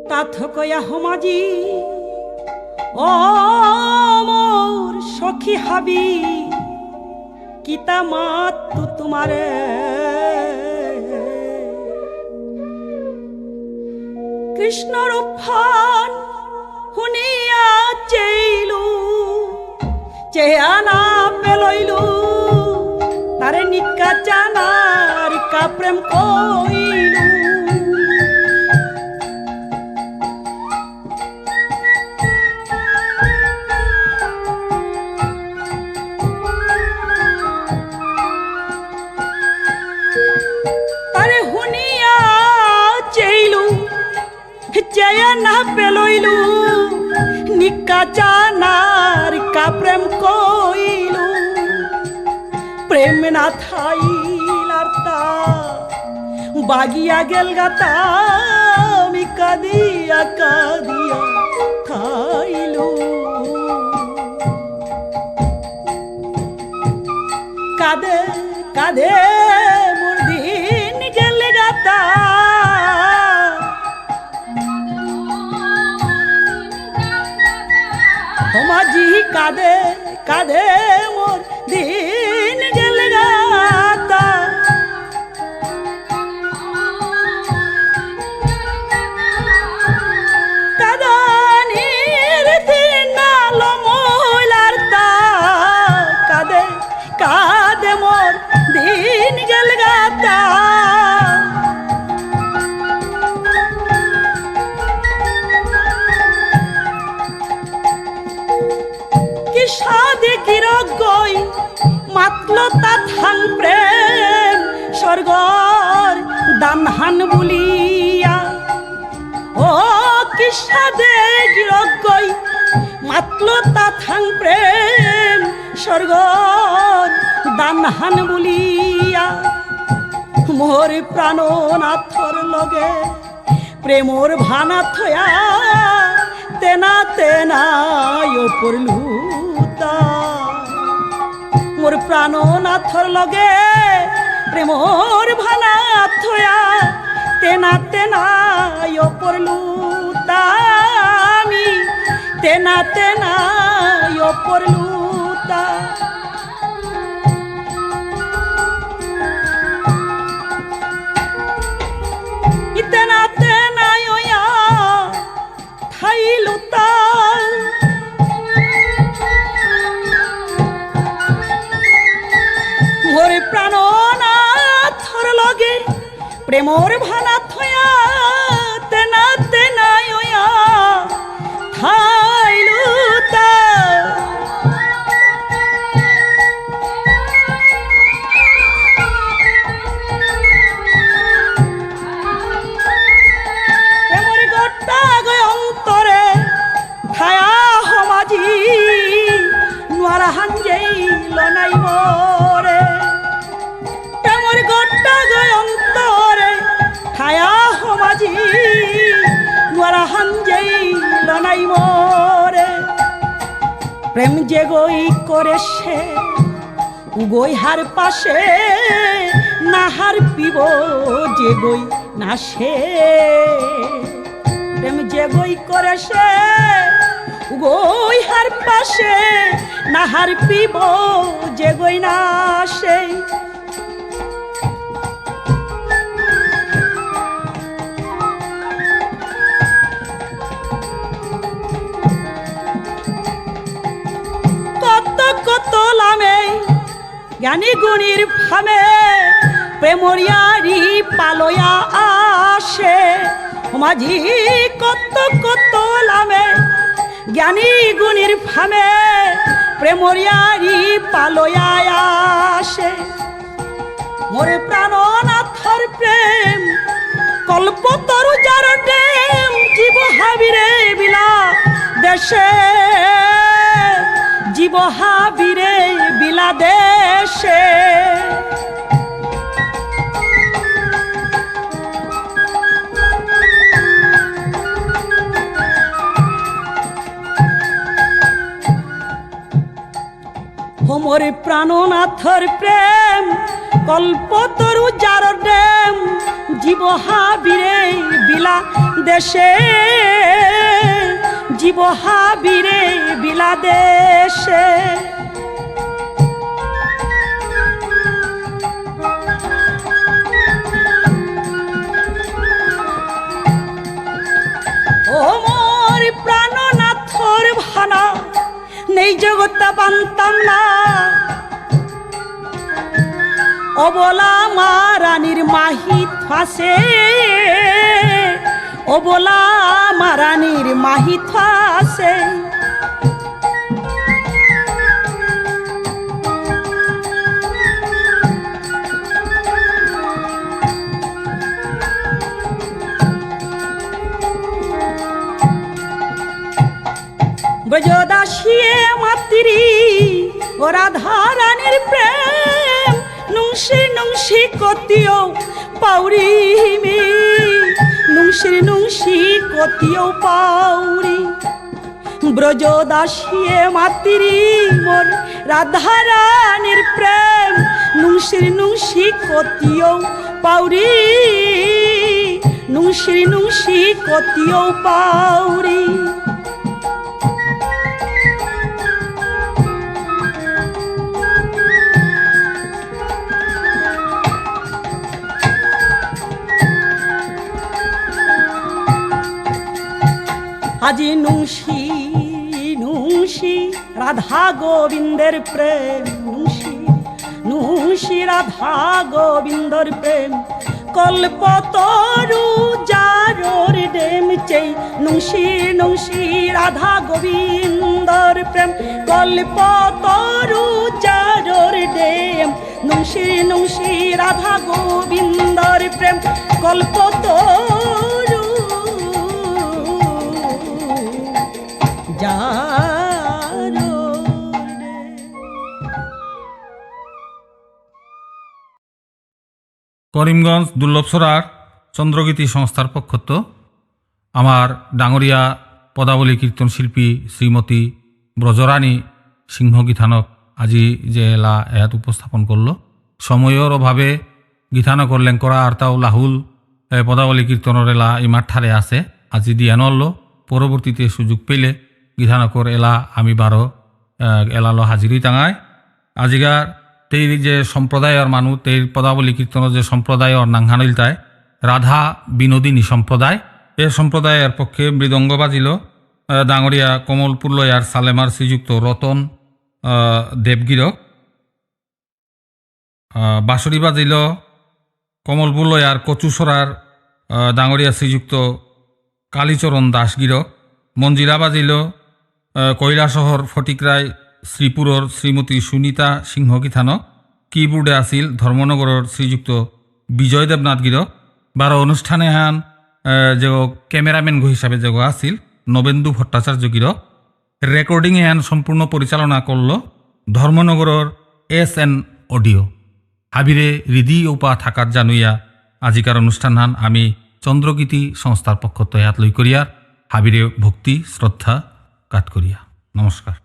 তাথ কয়া হমাজি ও মোর সখী হাবি কিতা মাত তোমারে কৃষ্ণ রূপান শুনিয়া চেইলু চেয়ানা পেলইলু তারে নিকা জানার কা প্রেম কইলু তারে শুনিয়া চেইলু চেয়ানা পেলইলু নিকা জানার কা প্রেম কইলু প্রেম না থাইলার তা বাগিয়া গেল গাতা আমি কাঁদিয়া কাঁদিয়া খাইলু কাঁদে কাঁদে মোর দিন গেল গাতা মাঝি কাঁদে কাঁদে মোর দিন গেল গাতা কাদানির দিন আলো মহিলার তা কাঁদে কাঁদে মোর দিন গেল গাতা সাদে কিরক গই মাতল তাথাং প্রেম স্বর্গর দানহান বলিয়া ও কি সাদে কিরক গই মাতল তাথাং প্রেম স্বর্গর দানহান বলিয়া মোর প্রাণনাথর লগে প্রেমর ভানা থয়া তেনা তেনায় পড়লু মোর প্রাণনাথর লগে প্রেমর ভানা থয়া তেনা তেনায় পড়লু আমি তেনা তেনায় পড়লু তেনা তেনায় খাইলু মোর প্রাণনাথর লগে প্রেমর ভানা থয়া তেনা তেনায় খাইলু প্রেমর গোটা গয় অন্তরে খায়া হমাজি নোয়ারা হাঞ্জেই লনাই মোরে প্রেমর গোটা গয় অন্তরে খায়া হমাজি নোয়ারা হাঞ্জেই লনাই মোরে প্রেম যে গই করে সে গই হার পাশে নাহার পিব যে গই না সে প্রেম যে গই করে সে গই হার পাশে নাহার পিব যে গই না সে কত কত লামে জ্ঞানী গুণীর ফামে প্রেমরিয়ারি পালয়া আসে মাঝি কত কত লামে জ্ঞানী গুণীর ফামে প্রেমরিয়ারি পালয়া আসে মোর প্রাণনাথর প্রেম কল্পতরু যার ডেম জীব হাবিরে বিলা দেশে জীব হাবিরে বিলা দেশে মোর প্রাণনাথর প্রেম কল্পতরু যার ডেম জীব হাবিরে বিলা দেশে জীব হাবিরে বিলাদেশে ও মোর প্রাণনাথর ভানা নেই জগৎটা বান্তাম না অবলা মা রানীর মাহিত ফাঁসে অবলা মা রানীর মাহিত ফাঁসে ব্রজদাসিয়ে মাতৃ ও রাধা রানীর প্রেম নুংশি নুংশি কতিও পাউরি মে নুংশি কতিও পাউরি ব্রজদাসিয়ে মাতৃ মোর রাধা রানীর প্রেম নুংশি কতিও পাউরি নুংশি কতিও পাউরি আজি নুংশি রাধা গোবিন্দের প্রেম নুংশি রাধা গোবিন্দর প্রেম কল্পতরু যারোর ডেম চেই নুংশি রাধা গোবিন্দর প্রেম কল্পতরু যারোর ডেম নুংশি রাধা গোবিন্দর প্রেম কল্পতরু করিমগঞ্জ দুর্লভসরার চন্দ্রগীতি সংস্থার পক্ষত আমার ডাঙরিয়া পদাবলী কীর্তন শিল্পী শ্রীমতী ব্রজরানী সিংহ গীতানক আজি যে এলা এত উপস্থাপন করল সময়ের অভাবে গীতানক করলেন করা আর তাও লাহুল পদাবলী কীর্তনের এলা ইমার ঠারে আছে আজি দিয়া নল পরবর্তীতে সুযোগ পেলে গীতানকর এলা আমি বারো এলালো হাজিরি টাঙায় আজিকার তেই যে সম্প্রদায়ের মানুষ তেই পদাবলী কীর্তনের যে সম্প্রদায়ের নাংহানিলতায় রাধা বিনোদিনী সম্প্রদায় এই সম্প্রদায়ের পক্ষে মৃদঙ্গ বাজিল ডাঙরিয়া কমলপুর লয়ার সালেমার শ্রীযুক্ত রতন দেবগিরক বাঁশরি বাজিল কমলপুর লয়ার কচুসরার ডাঙরিয়া শ্রীযুক্ত কালীচরণ দাসগিরক মঞ্জিরা বাজিল কৈলাসহর ফটিকরায় শ্রীপুরর শ্রীমতী সুনীতা সিংহ গীতানক কিবোর্ডে আছিল ধর্মনগরের শ্রীযুক্ত বিজয় দেবনাথ গিরক বারো অনুষ্ঠানে হান যে ক্যামেরাম্যান হিসাবে যে আছিল নবেন্দু ভট্টাচার্য গিরক রেকর্ডিং হান সম্পূর্ণ পরিচালনা করল ধর্মনগরের SN অডিও হাবিরে হৃদি উপা থাকার জানুইয়া আজিকার অনুষ্ঠান হান আমি চন্দ্রগীতি সংস্থার পক্ষ হাত লই করিয়ার হাবিরে ভক্তি শ্রদ্ধা কাট করিয়া নমস্কার।